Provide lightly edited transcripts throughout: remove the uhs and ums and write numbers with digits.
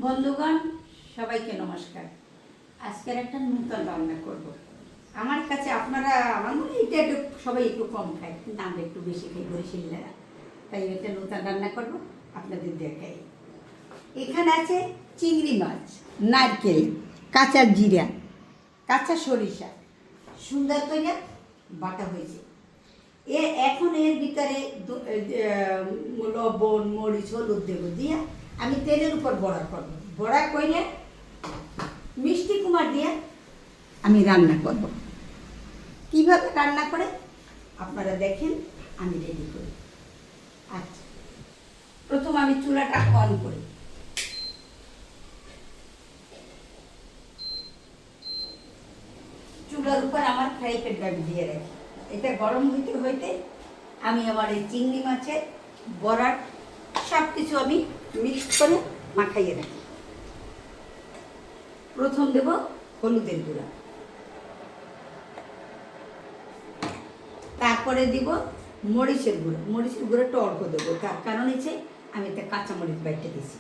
বন্ধুগণ, সবাইকে নমস্কার। আজকের একটা নতুন রান্না করব। আমার কাছে আপনারা আমার মনে হয় এটা একটু সবাই একটু কম খায়, কিন্তু আমরা একটু বেশি খাই বরিশালীরা। তাই একটা নতুন রান্না করব, আপনাদের দেখাই। এখানে আছে চিংড়ি মাছ, নারকেল, কাঁচা জিরা, কাঁচা সরিষা সুন্দর করে বাটা হয়েছে। এখন এর ভিতরে লবণ, মরিচ, হলুদ দেবো, দিয়ে আমি তেলের উপর বড়া করবো। বড়া করে মিষ্টি কুমার দিয়ে আমি রান্না করব। কিভাবে রান্না করে আপনারা দেখেন, আমি রেডি করি। আচ্ছা, প্রথম আমি চুলাটা অন করি। চুলার উপর আমার ফ্রাই প্যানটা আমি দিয়ে রাখি। এটা গরম হইতে হইতে আমি আমার এই চিংড়ি মাছের বড়ার সব কিছু আমি মিক্স করে মাখাইয়ে রাখি। প্রথম দেব হলুদের গুঁড়া, তারপরে দিব মরিচের গুঁড়ো। মরিচের গুঁড়োটা অল্প দেবো, তার কারণ হচ্ছে আমি একটা কাঁচামরিচ বাইটে দিয়েছি।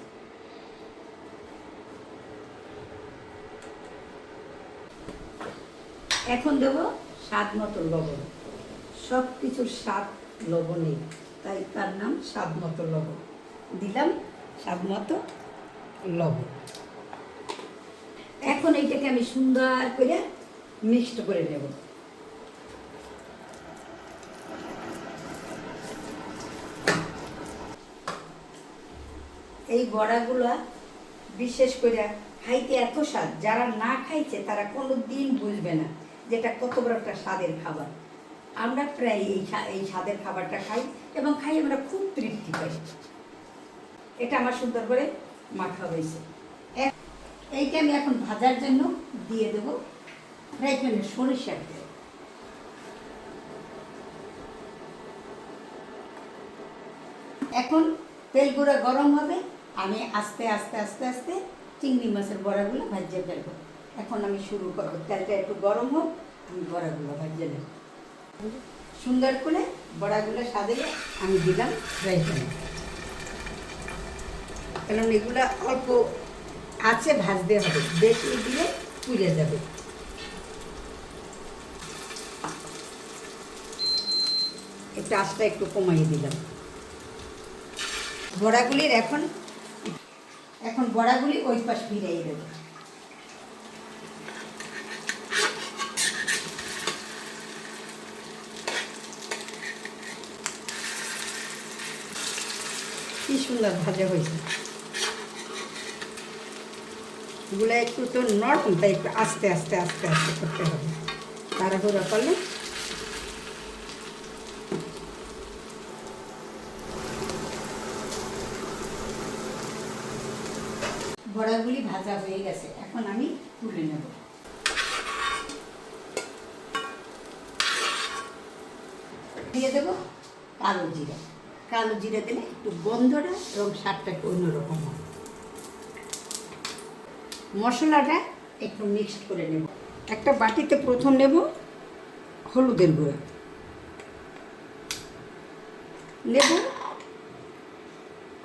এখন দেব স্বাদ মতো লবণ। সব কিছুর স্বাদ লবণেই, তাই তার নাম স্বাদ মতো লবণ। দিলাম স্বাদ মতো লবণ। এখন এইটাকে আমি সুন্দর করে মিক্সড করে নেব। এই বড়াগুলা বিশেষ করে খাইতে এত স্বাদ, যারা না খাইছে তারা কোনো দিন বুঝবে না যেটা কত বড় একটা স্বাদের খাবার। আমরা প্রায় এই স্বাদের খাবারটা খাই এবং খাই আমরা খুব তৃপ্তি পাই। এটা আমার সুন্দর করে মাখা হয়েছে। এইটা আমি এখন ভাজার জন্য দিয়ে দেব ফ্রাই প্যানে সরিষার তেল। এখন তেলগুলো গরম হবে, আমি আস্তে আস্তে আস্তে আস্তে চিংড়ি মাছের বড়াগুলো ভাজিয়ে ফেলবো। এখন আমি শুরু করবো। তেলটা একটু গরম হোক, আমি বড়াগুলো ভাজিয়ে নেব। সুন্দর করে বড়াগুলো সাজিয়ে আমি দিলাম ফ্রাই প্যানে, কারণ এগুলো অল্প আছে ভাজতে হবে, বেশি দিলে পুড়ে যাবে। একটু আঁচটা একটু কমাই দিলাম। বড়াগুলির এখন বড়াগুলি ওই পাশ ফিরিয়ে দেবো। কি সুন্দর ভাজা হয়েছে। এগুলো একটু তো নরম, তাই একটু আস্তে আস্তে আস্তে আস্তে করতে হবে, তাড়াহুড়া করলে বড়াগুলি ভাজা হয়ে গেছে। এখন আমি তুলে নেব। দিয়ে দেব কালো জিরা। কালো জিরা দিলে একটু গন্ধটা এবং স্বাদটা একটু অন্যরকম হবে। মশলাটা একটু মিক্সড করে নেব। একটা বাটিতে প্রথম নেব হলুদের গুঁড়া, নেব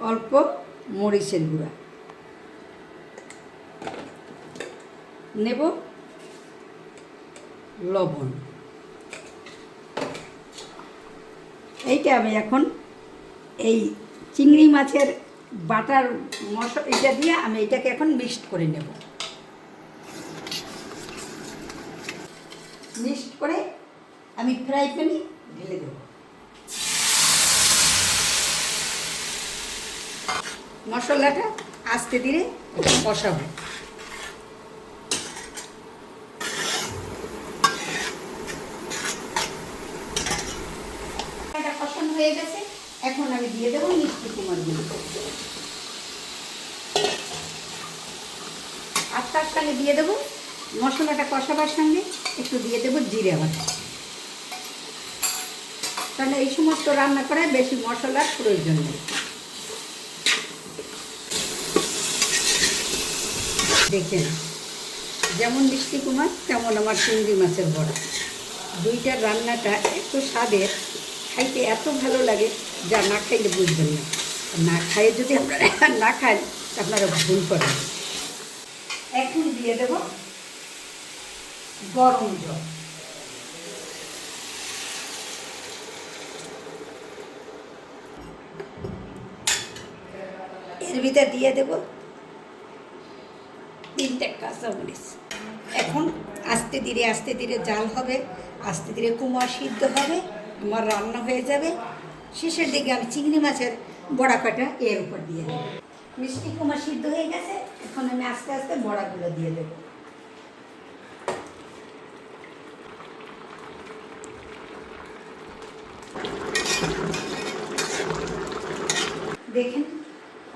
অল্প মরিচের গুঁড়া, নেব লবণ। এইটা আমি এখন এই চিংড়ি মাছের বাটার মশলা এটা দিয়ে আমি এটাকে এখন মিক্সড করে নেব। মিক্সড করে আমি ফ্রাই প্যানে ঢেলে দেব। মশলাটা আস্তে ধীরে কষাবো। কষানো হয়ে গেছে, এখন আমি দিয়ে দেবো মিষ্টি কুমড়গুলো। আর তার সঙ্গে দিয়ে দেবো মশলাটা কষাবার সঙ্গে একটু দিয়ে দেবো জিরে বাটা। তাহলে এই সমস্ত রান্না করায় বেশি মশলার প্রয়োজন নেই। দেখেন, যেমন মিষ্টি কুমার তেমন আমার চিংড়ি মাছের বড়া। দুইটার রান্নাটা একটু স্বাদের, খাইতে এত ভালো লাগে যা না খাইলে বুঝবেন না। না খাইয়ে যদি আপনারা না খান আপনারা ভুল করেন। এখন দিয়ে দেব গরম জল। এর ভিতরে দিয়ে দেব 3টে কাঁচামরিচ। এখন আস্তে ধীরে জাল হবে, আস্তে ধীরে কুমড়া সিদ্ধ হবে, আমার রান্না হয়ে যাবে। শেষের দিকে আমি চিংড়ি মাছের বড়া কটা এর উপর দিয়ে দেবো। মিষ্টি কুমড়া সিদ্ধ হয়ে গেছে, এখন আমি আস্তে আস্তে বড়াগুলো দিয়ে দেবো। দেখেন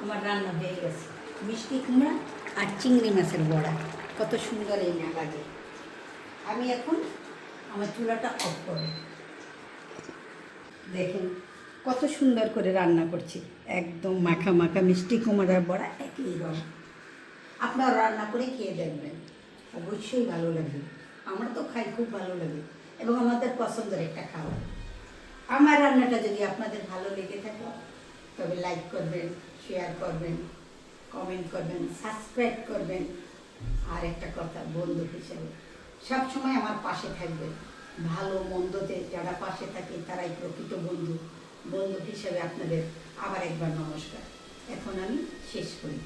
আমার রান্না হয়ে গেছে, মিষ্টি কুমড়া আর চিংড়ি মাছের বড়া, কত সুন্দর এই না লাগে। আমি এখন আমার চুলাটা অফ করব। দেখেন কত সুন্দর করে রান্না করছি, একদম মাখা মাখা মিষ্টি কুমড়ার বড়া একই রং। আপনারা রান্না করে খেয়ে দেখবেন, অবশ্যই ভালো লাগবে। আমরা তো খাই, খুব ভালো লাগে এবং আমাদের পছন্দের একটা খাবার। আমার রান্নাটা যদি আপনাদের ভালো লেগে থাকে তবে লাইক করবেন, শেয়ার করবেন, কমেন্ট করবেন, সাবস্ক্রাইব করবেন। আর একটা কথা, বন্ধু হিসেবে সবসময় আমার পাশে থাকবেন। ভালো মন্দতে যারা পাশে থাকে তারাই প্রকৃত বন্ধু। বন্ধু হিসেবে আপনাদের আবার একবার নমস্কার। এখন আমি শেষ করি।